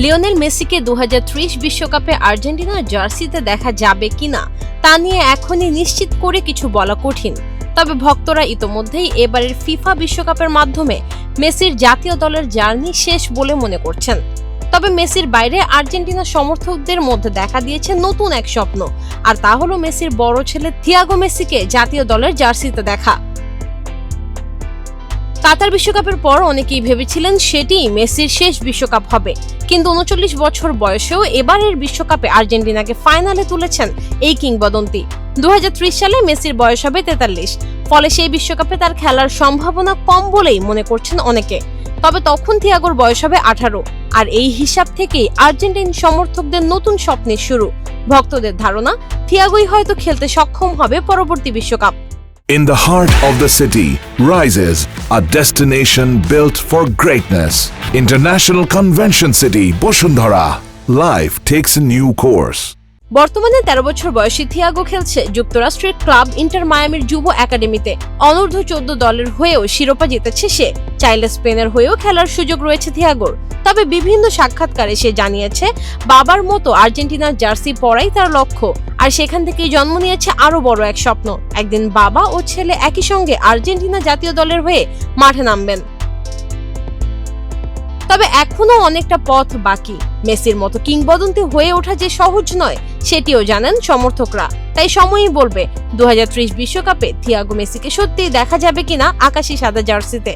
Lionel মেসিকে 2030 বিশ্বকাপে আর্জেন্টিনার জার্সিতে দেখা যাবে কিনা তা নিয়ে এখনই নিশ্চিত করে কিছু বলা কঠিন। তবে ভক্তরা ইতোমধ্যেই এবারের ফিফা বিশ্বকাপের মাধ্যমে মেসির জাতীয় দলের জার্নি শেষ বলে মনে করছেন। তবে মেসির বাইরে আর্জেন্টিনা সমর্থকদের মধ্যে দেখা দিয়েছে নতুন এক স্বপ্ন, আর তা হলো মেসির বড় ছেলে থিয়াগো মেসিকে জাতীয় দলের জার্সিতে দেখা। কাতার বিশ্বকাপের পর অনেকেই ভেবেছিলেন সেটিই মেসির শেষ বিশ্বকাপ হবে, কিন্তু 39 বছর বয়সেও এবারের বিশ্বকাপে আর্জেন্টিনাকে ফাইনালে তুলেছেন এই কিংবদন্তি। 2030 সালে মেসির বয়স হবে 43, ফলে সেই বিশ্বকাপে তার খেলার সম্ভাবনা কম বলেই মনে করছেন অনেকে। তবে তখন থিয়াগোর বয়স হবে 18, আর এই হিসাব থেকেই আর্জেন্টিন সমর্থকদের নতুন স্বপ্নের শুরু। ভক্তদের ধারণা থিয়াগোই হয়তো খেলতে সক্ষম হবে পরবর্তী বিশ্বকাপ। In the heart of the city rises a destination built for greatness. International Convention City, Bosundhara. Life takes a new course. বর্তমানে 13 বছর বয়সী থিয়াগো খেলছে যুক্তরাষ্ট্রের ক্লাব ইন্টার মায়ামির যুব একাডেমিতে। অনূর্ধ্ব 14 দলের হয়েও শিরোপা জিতেছে সে। চাইলে স্পেনের হয়েও খেলার সুযোগ রয়েছে থিয়াগোর। তবে বিভিন্ন সাক্ষাৎকারে সে জানিয়েছে বাবার মতো আর্জেন্টিনার জার্সি পরাই তার লক্ষ্য, আর সেখান থেকেই জন্ম নিয়েছে আরো বড় এক স্বপ্ন, একদিন বাবা ও ছেলে একই সঙ্গে আর্জেন্টিনা জাতীয় দলের হয়ে মাঠে নামবেন। তবে এখনো অনেকটা পথ বাকি। মেসির মতো কিংবদন্তি হয়ে ওঠা যে সহজ নয় সেটিও জানেন সমর্থকরা। তাই সময়ই বলবে 2030 বিশ্বকাপে থিয়াগো মেসিকে সত্যিই দেখা যাবে কিনা আকাশী সাদা জার্সিতে।